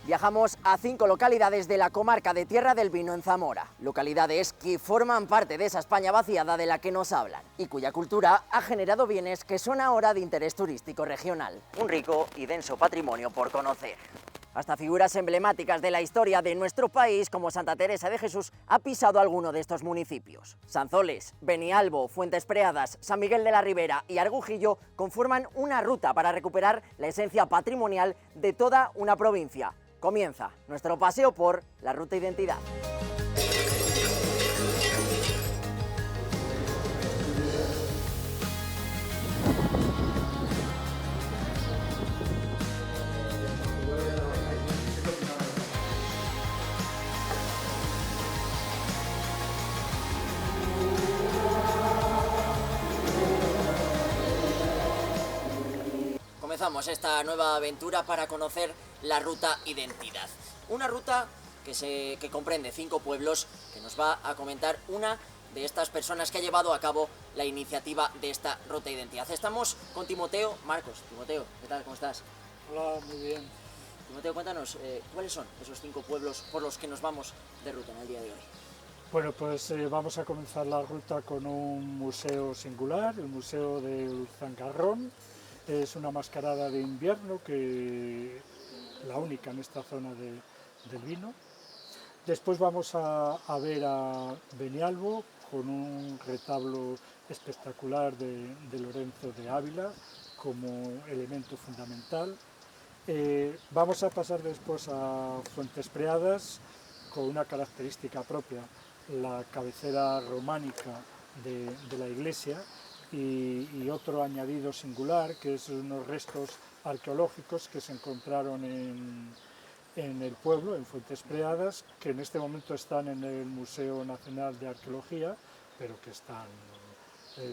Viajamos a 5 localidades de la comarca de Tierra del Vino en Zamora, localidades que forman parte de esa España vaciada de la que nos hablan y cuya cultura ha generado bienes que son ahora de interés turístico regional. Un rico y denso patrimonio por conocer. Hasta figuras emblemáticas de la historia de nuestro país, como Santa Teresa de Jesús, ha pisado alguno de estos municipios. Sanzoles, Benialbo, Fuentes Preadas, San Miguel de la Ribera y Argujillo conforman una ruta para recuperar la esencia patrimonial de toda una provincia. Comienza nuestro paseo por la Ruta Identidad. Comenzamos esta nueva aventura para conocer la Ruta Identidad. Una ruta que comprende 5 pueblos, que nos va a comentar una de estas personas que ha llevado a cabo la iniciativa de esta Ruta Identidad. Estamos con Timoteo Marcos. Timoteo, ¿qué tal? ¿Cómo estás? Hola, muy bien. Timoteo, cuéntanos, ¿cuáles son esos 5 pueblos por los que nos vamos de ruta en el día de hoy? Bueno, pues vamos a comenzar la ruta con un museo singular, el Museo del Zancarrón. Es una mascarada de invierno, la única en esta zona del vino. Después vamos a ver a Benialbo con un retablo espectacular de Lorenzo de Ávila como elemento fundamental. Vamos a pasar después a Fuentes Preadas con una característica propia, la cabecera románica de la iglesia, y otro añadido singular, que es unos restos arqueológicos que se encontraron en el pueblo, en Fuentes Preadas, que en este momento están en el Museo Nacional de Arqueología, pero que están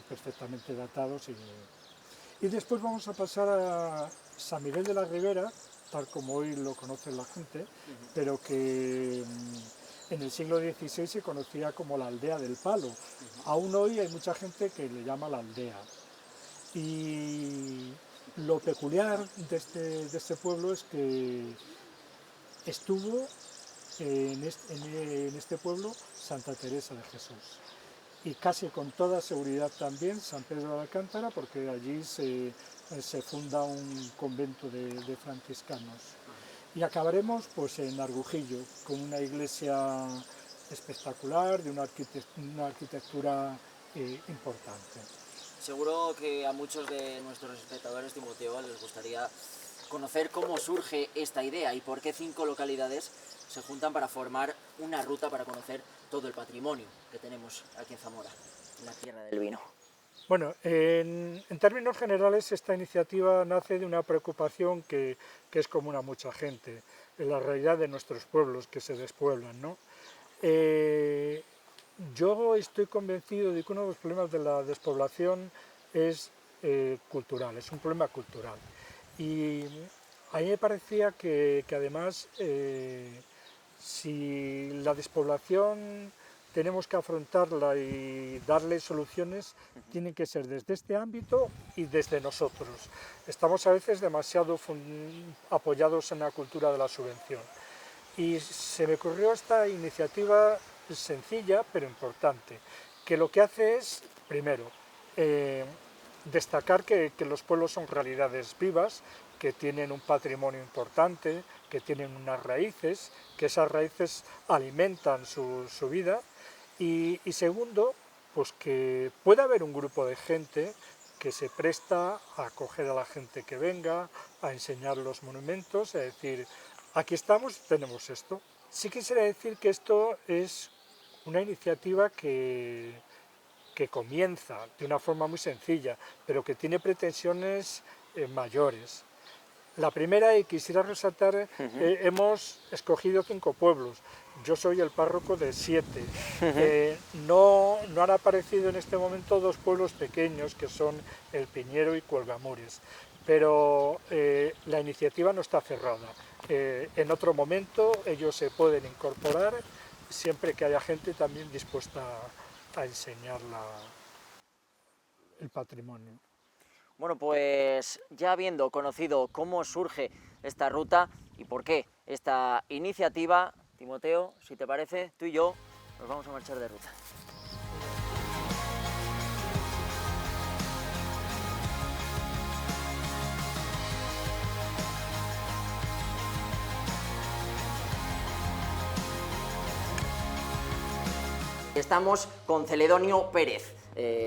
perfectamente datados. Y después vamos a pasar a San Miguel de la Ribera, tal como hoy lo conoce la gente, pero que en el siglo XVI se conocía como la Aldea del Palo. Aún hoy hay mucha gente que le llama la aldea. Y lo peculiar de este pueblo es que estuvo en este pueblo Santa Teresa de Jesús. Y casi con toda seguridad también San Pedro de Alcántara, porque allí se funda un convento de franciscanos. Y acabaremos pues en Argujillo, con una iglesia espectacular, de una arquitectura importante. Seguro que a muchos de nuestros espectadores, Timoteo, les gustaría conocer cómo surge esta idea y por qué 5 localidades se juntan para formar una ruta para conocer todo el patrimonio que tenemos aquí en Zamora, en la Tierra del Vino. Bueno, en términos generales esta iniciativa nace de una preocupación que es común a mucha gente, en la realidad de nuestros pueblos que se despueblan, ¿no? Yo estoy convencido de que uno de los problemas de la despoblación es cultural, es un problema cultural. Y a mí me parecía que además, si la despoblación tenemos que afrontarla y darle soluciones, tienen que ser desde este ámbito y desde nosotros. Estamos a veces demasiado apoyados en la cultura de la subvención. Y se me ocurrió esta iniciativa sencilla pero importante, que lo que hace es, primero, destacar que los pueblos son realidades vivas, que tienen un patrimonio importante, que tienen unas raíces, que esas raíces alimentan su vida, y segundo, pues que puede haber un grupo de gente que se presta a acoger a la gente que venga, a enseñar los monumentos, a decir, aquí estamos, tenemos esto. Sí quisiera decir que esto es una iniciativa que comienza de una forma muy sencilla, pero que tiene pretensiones mayores. La primera, y quisiera resaltar, hemos escogido 5 pueblos. Yo soy el párroco de 7. No han aparecido en este momento 2 pueblos pequeños, que son El Piñero y Cuelgamures. Pero la iniciativa no está cerrada. En otro momento ellos se pueden incorporar, siempre que haya gente también dispuesta a enseñar el patrimonio. Bueno, pues ya habiendo conocido cómo surge esta ruta ¿Y por qué esta iniciativa? Timoteo, si te parece, tú y yo nos vamos a marchar de ruta. Estamos con Celedonio Pérez,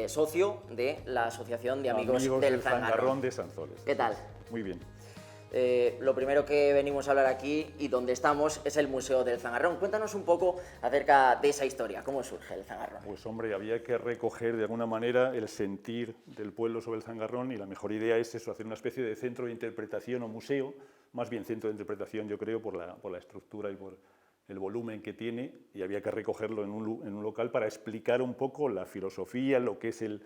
socio de la Asociación de Amigos del Zangarrón de Sanzoles. ¿Qué tal? Muy bien. Lo primero que venimos a hablar aquí y donde estamos es el Museo del Zangarrón. Cuéntanos un poco acerca de esa historia, ¿cómo surge el Zangarrón? Pues hombre, había que recoger de alguna manera el sentir del pueblo sobre el Zangarrón y la mejor idea es eso, hacer una especie de centro de interpretación o museo, más bien centro de interpretación yo creo por la estructura y por el volumen que tiene, y había que recogerlo en un local para explicar un poco la filosofía, lo que es el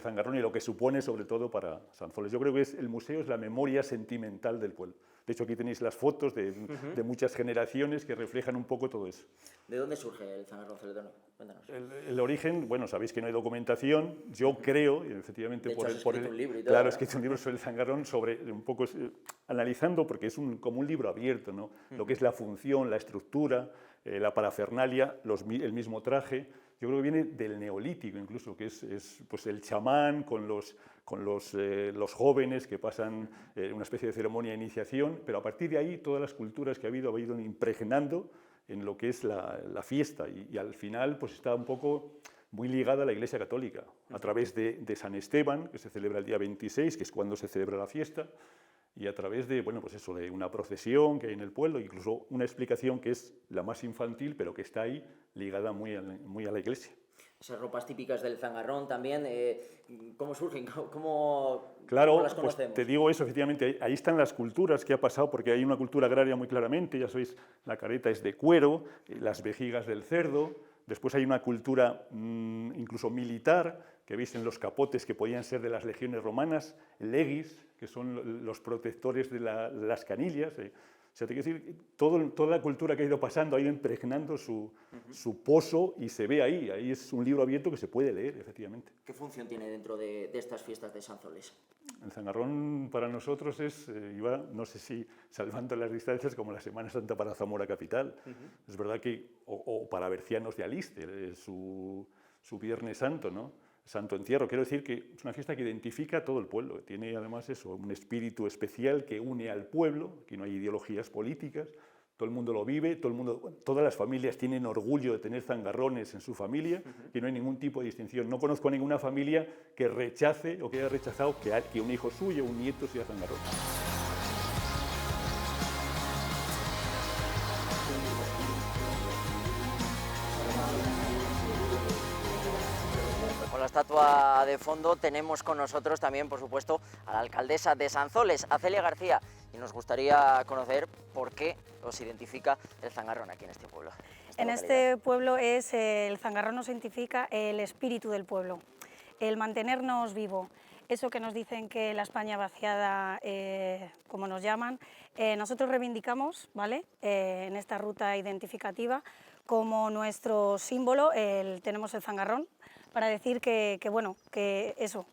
Zangarrón y lo que supone sobre todo para Sanzoles. Yo creo que el museo es la memoria sentimental del pueblo. De hecho, aquí tenéis las fotos de muchas generaciones que reflejan un poco todo eso. ¿De dónde surge el Zangarrón, Celedonio? Cuéntanos. El origen, bueno, sabéis que no hay documentación. Yo creo, y efectivamente, de hecho, has escrito un libro y todo, claro, ¿no? he escrito un libro sobre el Zangarrón, un poco analizando, porque es como un libro abierto, ¿no? Lo que es la función, la estructura, la parafernalia, el mismo traje. Yo creo que viene del neolítico incluso, que es pues el chamán con los jóvenes que pasan una especie de ceremonia de iniciación, pero a partir de ahí todas las culturas que ha ido impregnando en lo que es la fiesta y al final pues está un poco muy ligada a la Iglesia Católica, a través de San Esteban, que se celebra el día 26, que es cuando se celebra la fiesta, y a través de, bueno, pues eso, de una procesión que hay en el pueblo, incluso una explicación que es la más infantil, pero que está ahí ligada muy a la Iglesia. Esas ropas típicas del Zangarrón también, ¿cómo surgen? ¿Cómo las conocemos? Pues te digo eso, efectivamente, ahí están las culturas que ha pasado, porque hay una cultura agraria muy claramente, ya sabéis, la careta es de cuero, las vejigas del cerdo. Después hay una cultura incluso militar, que veis en los capotes que podían ser de las legiones romanas, legis, que son los protectores de las canillas. O sea, te quiero decir, toda la cultura que ha ido pasando ha ido impregnando su pozo y se ve ahí. Ahí es un libro abierto que se puede leer, efectivamente. ¿Qué función tiene dentro de estas fiestas de Sanzoles? El Zangarrón para nosotros es, no sé si salvando las distancias, como la Semana Santa para Zamora capital. Es verdad que, o para bercianos de Alíster, su Viernes Santo, ¿no? Santo Entierro. Quiero decir que es una fiesta que identifica a todo el pueblo. Tiene además eso, un espíritu especial que une al pueblo. Aquí no hay ideologías políticas. Todo el mundo lo vive, todas las familias tienen orgullo de tener zangarrones en su familia y no hay ningún tipo de distinción. No conozco a ninguna familia que rechace o que haya rechazado que un hijo suyo, un nieto, sea zangarrón. Con la estatua de fondo tenemos con nosotros también, por supuesto, a la alcaldesa de Sanzoles, a Celia García, y nos gustaría conocer por qué os identifica el Zangarrón aquí en este pueblo. En este pueblo el Zangarrón nos identifica el espíritu del pueblo, el mantenernos vivo. Eso que nos dicen que la España vaciada, como nos llaman, nosotros reivindicamos, ¿vale? En esta ruta identificativa como nuestro símbolo tenemos el Zangarrón, para decir que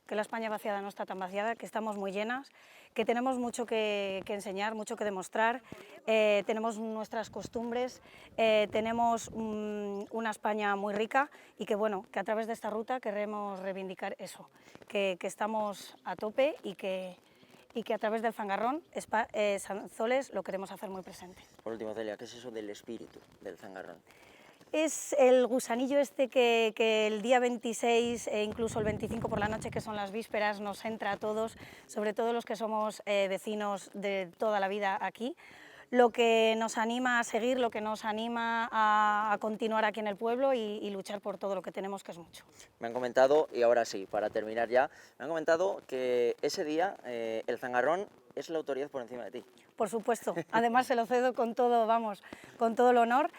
la España vaciada no está tan vaciada, que estamos muy llenas, que tenemos mucho que enseñar, mucho que demostrar, tenemos nuestras costumbres, tenemos una España muy rica y que a través de esta ruta queremos reivindicar eso, que estamos a tope y que a través del Zangarrón, Sanzoles, lo queremos hacer muy presente. Por último, Celia, ¿qué es eso del espíritu del Zangarrón? Es el gusanillo que el día 26 e incluso el 25 por la noche, que son las vísperas, nos entra a todos, sobre todo los que somos vecinos de toda la vida aquí, lo que nos anima a seguir, lo que nos anima a continuar aquí en el pueblo y luchar por todo lo que tenemos, que es mucho. Me han comentado, y ahora sí, para terminar ya, me han comentado que ese día el Zangarrón es la autoridad por encima de ti. Por supuesto, además se lo cedo con todo, con todo el honor.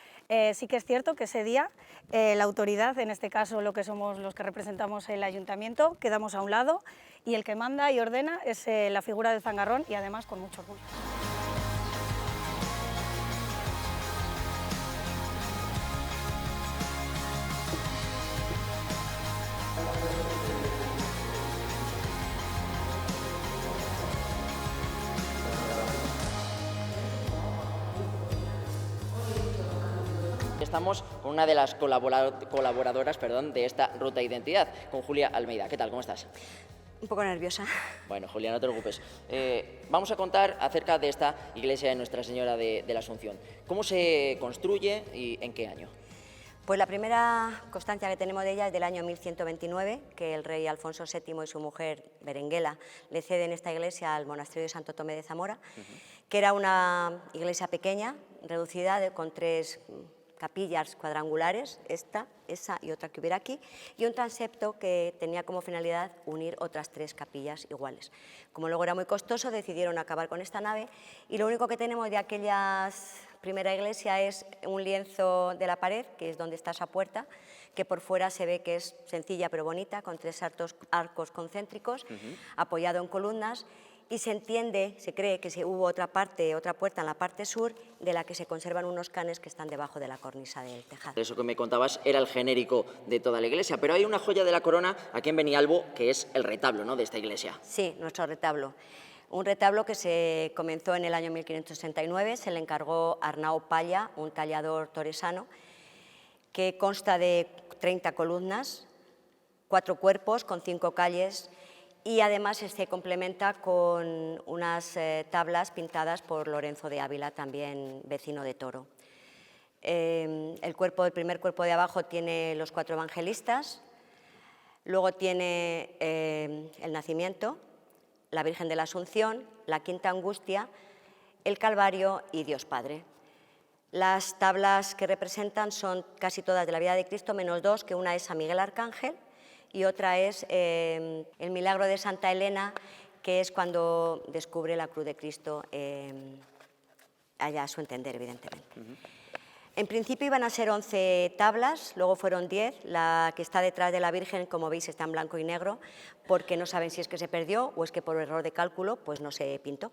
Sí que es cierto que ese día la autoridad, en este caso lo que somos los que representamos el ayuntamiento, quedamos a un lado y el que manda y ordena es la figura del Zangarrón y además con mucho orgullo. estamos con una de las colaboradoras, de esta Ruta Identidad, con Julia Almeida. ¿Qué tal? ¿Cómo estás? Un poco nerviosa. Bueno, Julia, no te preocupes. Vamos a contar acerca de esta iglesia de Nuestra Señora de la Asunción. ¿Cómo se construye y en qué año? Pues la primera constancia que tenemos de ella es del año 1129, que el rey Alfonso VII y su mujer Berenguela le ceden esta iglesia al monasterio de Santo Tomé de Zamora, que era una iglesia pequeña, reducida, con 3 capillas cuadrangulares, esta, esa y otra que hubiera aquí, y un transepto que tenía como finalidad unir otras 3 capillas iguales. Como luego era muy costoso, decidieron acabar con esta nave, y lo único que tenemos de aquella primera iglesia es un lienzo de la pared, que es donde está esa puerta, que por fuera se ve que es sencilla pero bonita, con 3 arcos concéntricos, apoyado en columnas, y se entiende, se cree que hubo otra puerta en la parte sur, de la que se conservan unos canes que están debajo de la cornisa del tejado. Eso que me contabas era el genérico de toda la iglesia, pero hay una joya de la corona aquí en Benialbo, que es el retablo, ¿no?, de esta iglesia. Sí, nuestro retablo. Un retablo que se comenzó en el año 1569, se le encargó a Arnau Palla, un tallador toresano, que consta de 30 columnas, 4 cuerpos con 5 calles, y además se complementa con unas tablas pintadas por Lorenzo de Ávila, también vecino de Toro. El primer cuerpo de abajo tiene los 4 evangelistas, luego tiene el nacimiento, la Virgen de la Asunción, la Quinta Angustia, el Calvario y Dios Padre. Las tablas que representan son casi todas de la vida de Cristo, menos 2, que una es San Miguel Arcángel y otra es el milagro de Santa Elena, que es cuando descubre la cruz de Cristo, allá a su entender, evidentemente. En principio iban a ser 11 tablas, luego fueron 10. La que está detrás de la Virgen, como veis, está en blanco y negro, porque no saben si es que se perdió o es que por error de cálculo pues no se pintó.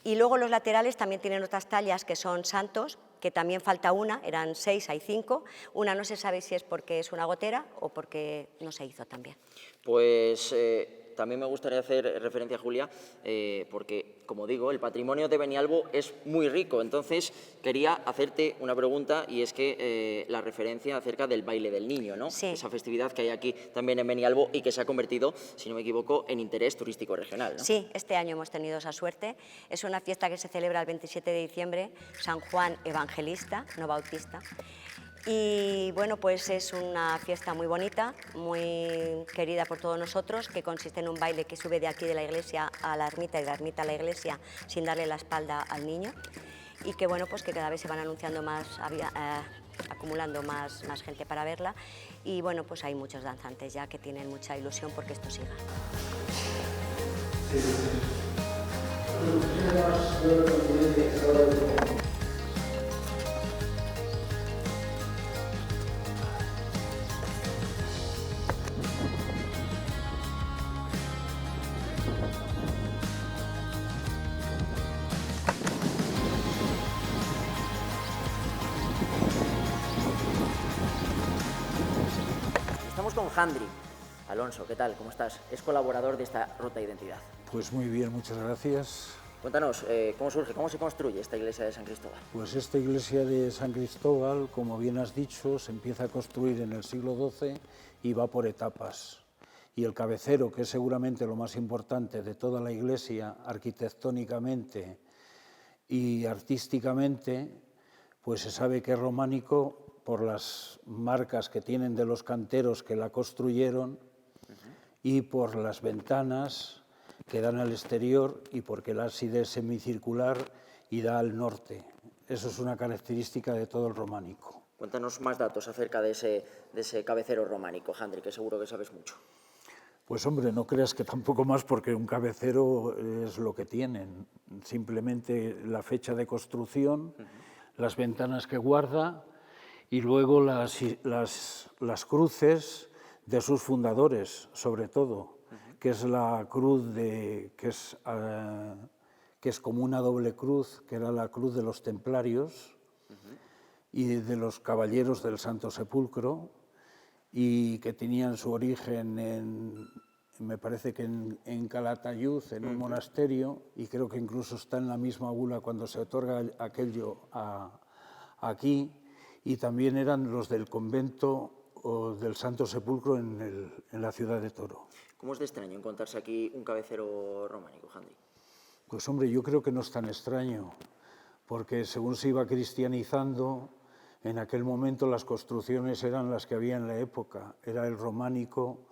Y luego los laterales también tienen otras tallas que son santos, que también falta una, eran 6, hay 5. Una no se sabe si es porque es una gotera o porque no se hizo también. Pues también me gustaría hacer referencia, Julia, porque, como digo, el patrimonio de Benialbo es muy rico. Entonces, quería hacerte una pregunta, y es que la referencia acerca del baile del niño, ¿no? Sí. Esa festividad que hay aquí también en Benialbo y que se ha convertido, si no me equivoco, en interés turístico regional, ¿no? Sí, este año hemos tenido esa suerte. Es una fiesta que se celebra el 27 de diciembre, San Juan Evangelista, no Bautista. Y bueno, pues es una fiesta muy bonita, muy querida por todos nosotros, que consiste en un baile que sube de aquí de la iglesia a la ermita y de la ermita a la iglesia sin darle la espalda al niño, y que bueno, pues que cada vez se van anunciando más, acumulando más gente para verla, y bueno, pues hay muchos danzantes ya que tienen mucha ilusión porque esto siga. Estamos con Jandri Alonso. ¿Qué tal? ¿Cómo estás? Es colaborador de esta Ruta Identidad. Pues muy bien, muchas gracias. Cuéntanos, ¿cómo surge, cómo se construye esta iglesia de San Cristóbal? Pues esta iglesia de San Cristóbal, como bien has dicho, se empieza a construir en el siglo XII y va por etapas. Y el cabecero, que es seguramente lo más importante de toda la iglesia, arquitectónicamente y artísticamente, pues se sabe que es románico por las marcas que tienen de los canteros que la construyeron y por las ventanas que dan al exterior y porque el ábside es semicircular y da al norte. Eso es una característica de todo el románico. Cuéntanos más datos acerca de ese cabecero románico, Jandri, que seguro que sabes mucho. Pues hombre, no creas que tampoco más, porque un cabecero es lo que tienen. Simplemente la fecha de construcción, las ventanas que guarda y luego las cruces de sus fundadores, sobre todo, que es la cruz que es como una doble cruz, que era la cruz de los templarios y de los caballeros del Santo Sepulcro, y que tenían su origen me parece que en Calatayud, en un monasterio, y creo que incluso está en la misma bula cuando se otorga aquello aquí, y también eran los del convento o del Santo Sepulcro en la ciudad de Toro. ¿Cómo es de extraño encontrarse aquí un cabecero románico, Handy? Pues hombre, yo creo que no es tan extraño, porque según se iba cristianizando, en aquel momento las construcciones eran las que había en la época, era el románico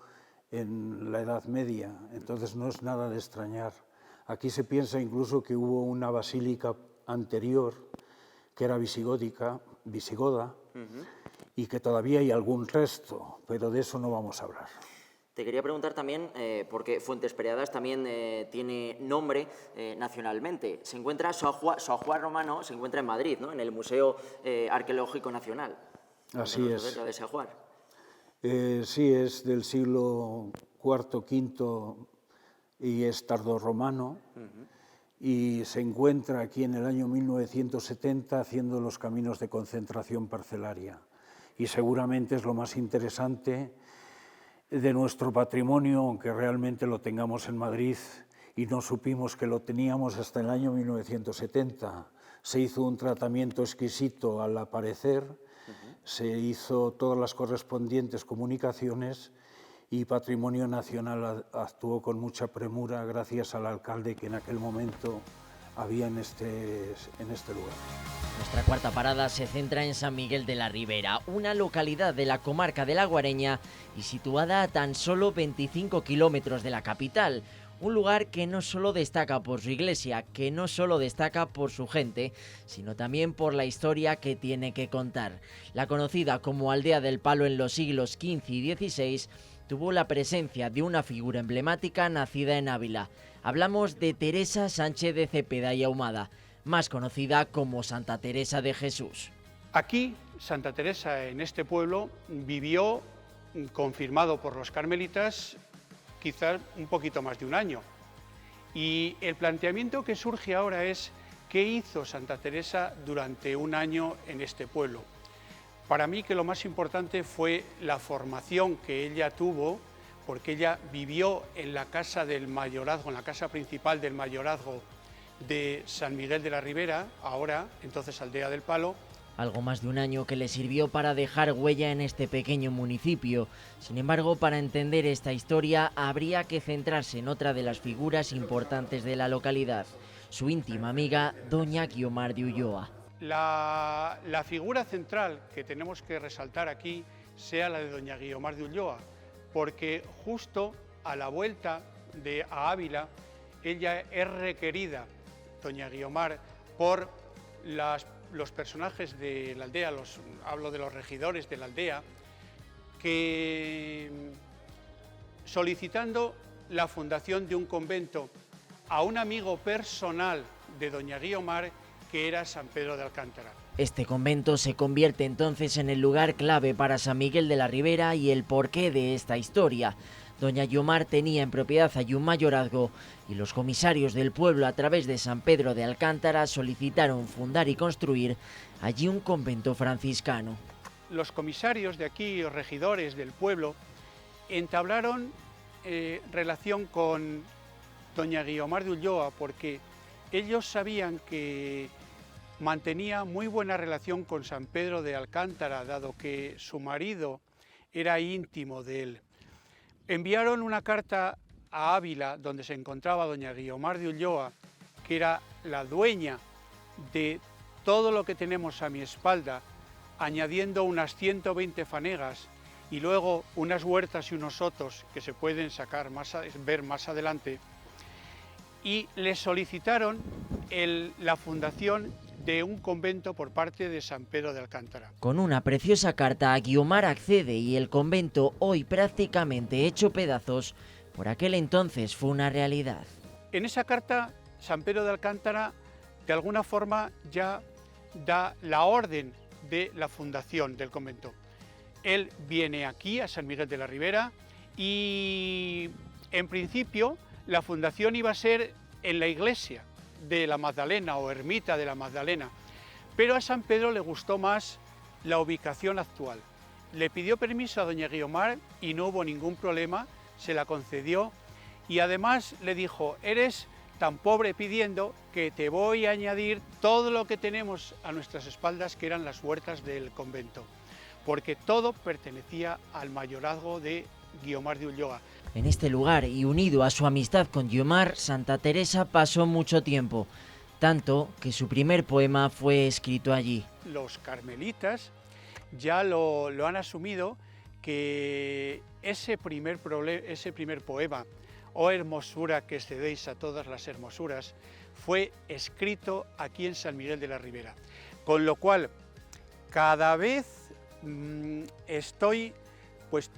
en la Edad Media, entonces no es nada de extrañar. Aquí se piensa incluso que hubo una basílica anterior, que era visigoda, y que todavía hay algún resto, pero de eso no vamos a hablar. Te quería preguntar también, porque Fuentes Pereadas también tiene nombre nacionalmente. Se encuentra, su ajuar romano se encuentra en Madrid, ¿no? En el Museo Arqueológico Nacional. Así es. Acerca de ese ajuar. Sí, es del siglo IV, V y es tardorromano. Y se encuentra aquí en el año 1970 haciendo los caminos de concentración parcelaria. Y seguramente es lo más interesante de nuestro patrimonio, aunque realmente lo tengamos en Madrid y no supimos que lo teníamos hasta el año 1970. Se hizo un tratamiento exquisito al aparecer, se hizo todas las correspondientes comunicaciones y Patrimonio Nacional actuó con mucha premura gracias al alcalde que en aquel momento había en este lugar. Nuestra cuarta parada se centra en San Miguel de la Ribera, una localidad de la comarca de La Guareña y situada a tan solo 25 kilómetros de la capital. Un lugar que no solo destaca por su iglesia, que no solo destaca por su gente, sino también por la historia que tiene que contar. La conocida como Aldea del Palo en los siglos XV y XVI tuvo la presencia de una figura emblemática nacida en Ávila. Hablamos de Teresa Sánchez de Cepeda y Ahumada, más conocida como Santa Teresa de Jesús. Aquí, Santa Teresa, en este pueblo, vivió, confirmado por los carmelitas, quizás un poquito más de un año. Y el planteamiento que surge ahora es, ¿qué hizo Santa Teresa durante un año en este pueblo? Para mí que lo más importante fue la formación que ella tuvo, porque ella vivió en la casa del mayorazgo, en la casa principal del mayorazgo de San Miguel de la Ribera, ahora, entonces Aldea del Palo. Algo más de un año que le sirvió para dejar huella en este pequeño municipio. Sin embargo, para entender esta historia habría que centrarse en otra de las figuras importantes de la localidad, su íntima amiga, doña Guiomar de Ulloa. La figura central que tenemos que resaltar aquí sea la de doña Guiomar de Ulloa, porque justo a la vuelta a Ávila, ella es requerida, doña Guiomar, por los personajes de la aldea, hablo de los regidores de la aldea, que solicitando la fundación de un convento a un amigo personal de doña Guiomar, que era San Pedro de Alcántara. Este convento se convierte entonces en el lugar clave para San Miguel de la Ribera y el porqué de esta historia. Doña Guiomar tenía en propiedad allí un mayorazgo y los comisarios del pueblo, a través de San Pedro de Alcántara, solicitaron fundar y construir allí un convento franciscano. Los comisarios de aquí, los regidores del pueblo, entablaron relación con doña Guiomar de Ulloa porque ellos sabían que mantenía muy buena relación con San Pedro de Alcántara, dado que su marido era íntimo de él. Enviaron una carta a Ávila, donde se encontraba doña Guiomar de Ulloa, que era la dueña de todo lo que tenemos a mi espalda, añadiendo unas 120 fanegas y luego unas huertas y unos sotos que se pueden ver más adelante, y le solicitaron la fundación de un convento por parte de San Pedro de Alcántara. Con una preciosa carta, Guiomar accede y el convento, hoy prácticamente hecho pedazos, por aquel entonces fue una realidad. En esa carta, San Pedro de Alcántara, de alguna forma, ya da la orden de la fundación del convento. Él viene aquí, a San Miguel de la Ribera, y en principio la fundación iba a ser en la iglesia de la Magdalena o ermita de la Magdalena, pero a San Pedro le gustó más la ubicación actual. Le pidió permiso a doña Guiomar y no hubo ningún problema, se la concedió y además le dijo: eres tan pobre pidiendo que te voy a añadir todo lo que tenemos a nuestras espaldas, que eran las huertas del convento, porque todo pertenecía al mayorazgo de Guiomar de Ulloa. En este lugar, y unido a su amistad con Guiomar, Santa Teresa pasó mucho tiempo, tanto que su primer poema fue escrito allí. Los carmelitas ya lo han asumido, que ese primer poema, «Oh hermosura que excedéis a todas las hermosuras», fue escrito aquí en San Miguel de la Ribera. Con lo cual, cada vez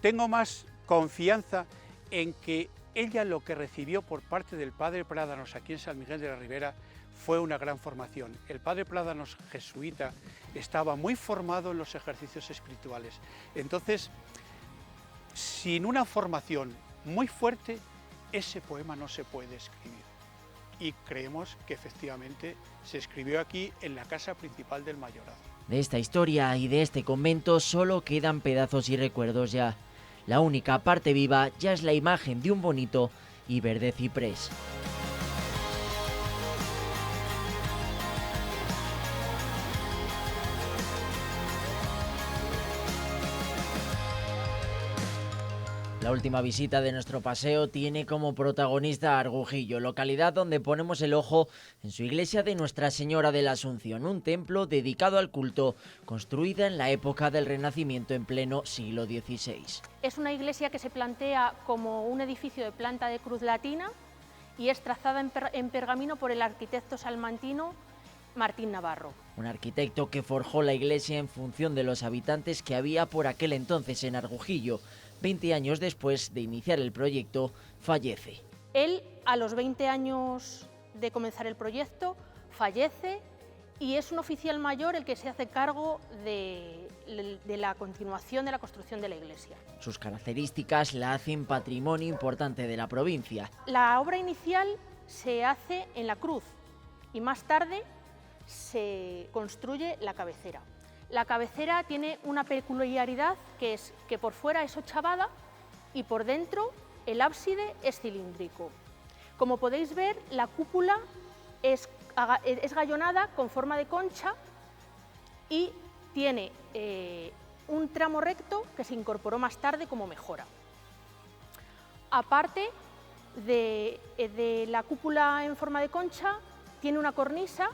tengo más confianza en que ella lo que recibió por parte del padre Pládanos aquí en San Miguel de la Ribera fue una gran formación. El padre Pládanos, jesuita, estaba muy formado en los ejercicios espirituales. Entonces, sin una formación muy fuerte, ese poema no se puede escribir. Y creemos que efectivamente se escribió aquí en la casa principal del mayorazgo. De esta historia y de este convento solo quedan pedazos y recuerdos ya. La única parte viva ya es la imagen de un bonito y verde ciprés. La última visita de nuestro paseo tiene como protagonista a Argujillo, localidad donde ponemos el ojo en su iglesia de Nuestra Señora de la Asunción, un templo dedicado al culto, construida en la época del Renacimiento en pleno siglo XVI. Es una iglesia que se plantea como un edificio de planta de cruz latina y es trazada en pergamino por el arquitecto salmantino Martín Navarro. Un arquitecto que forjó la iglesia en función de los habitantes que había por aquel entonces en Argujillo. 20 años después de iniciar el proyecto, fallece. Él, a los 20 años de comenzar el proyecto, fallece y es un oficial mayor el que se hace cargo de la continuación de la construcción de la iglesia. Sus características la hacen patrimonio importante de la provincia. La obra inicial se hace en la cruz y más tarde se construye la cabecera. La cabecera tiene una peculiaridad, que es que por fuera es ochavada y por dentro el ábside es cilíndrico. Como podéis ver, la cúpula es gallonada con forma de concha y tiene un tramo recto que se incorporó más tarde como mejora. Aparte de la cúpula en forma de concha, tiene una cornisa,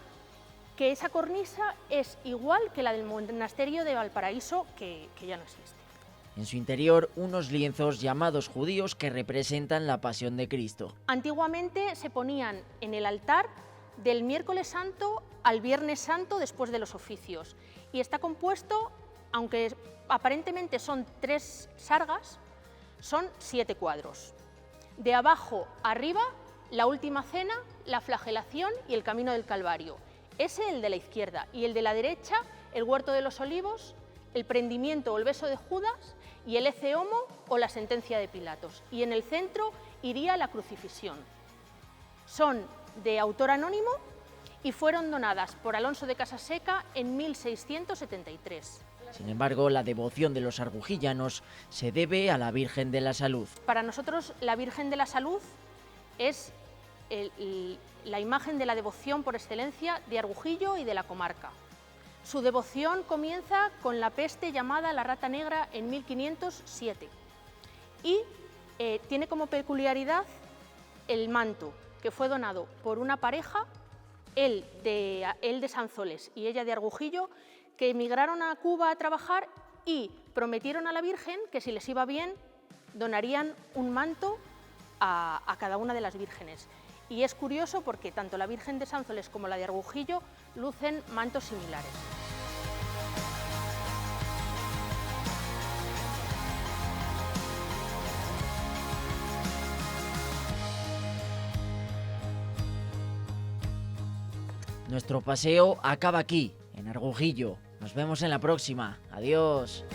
que esa cornisa es igual que la del monasterio de Valparaíso, que ya no existe. En su interior, unos lienzos llamados judíos que representan la pasión de Cristo. Antiguamente se ponían en el altar del miércoles santo al viernes santo después de los oficios y está compuesto, aunque aparentemente son 3 sargas, son 7 cuadros. De abajo a arriba, la última cena, la flagelación y el camino del Calvario. Ese es el de la izquierda, y el de la derecha, el huerto de los olivos, el prendimiento o el beso de Judas y el ecce homo o la sentencia de Pilatos. Y en el centro iría la crucifixión. Son de autor anónimo y fueron donadas por Alonso de Casaseca en 1673. Sin embargo, la devoción de los argujillanos se debe a la Virgen de la Salud. Para nosotros, la Virgen de la Salud es la imagen de la devoción por excelencia de Argujillo y de la comarca. Su devoción comienza con la peste llamada la rata negra en 1507 y tiene como peculiaridad el manto, que fue donado por una pareja, él de Sanzoles y ella de Argujillo, que emigraron a Cuba a trabajar y prometieron a la Virgen que si les iba bien donarían un manto a cada una de las vírgenes. Y es curioso porque tanto la Virgen de Sanzoles como la de Argujillo lucen mantos similares. Nuestro paseo acaba aquí, en Argujillo. Nos vemos en la próxima. Adiós.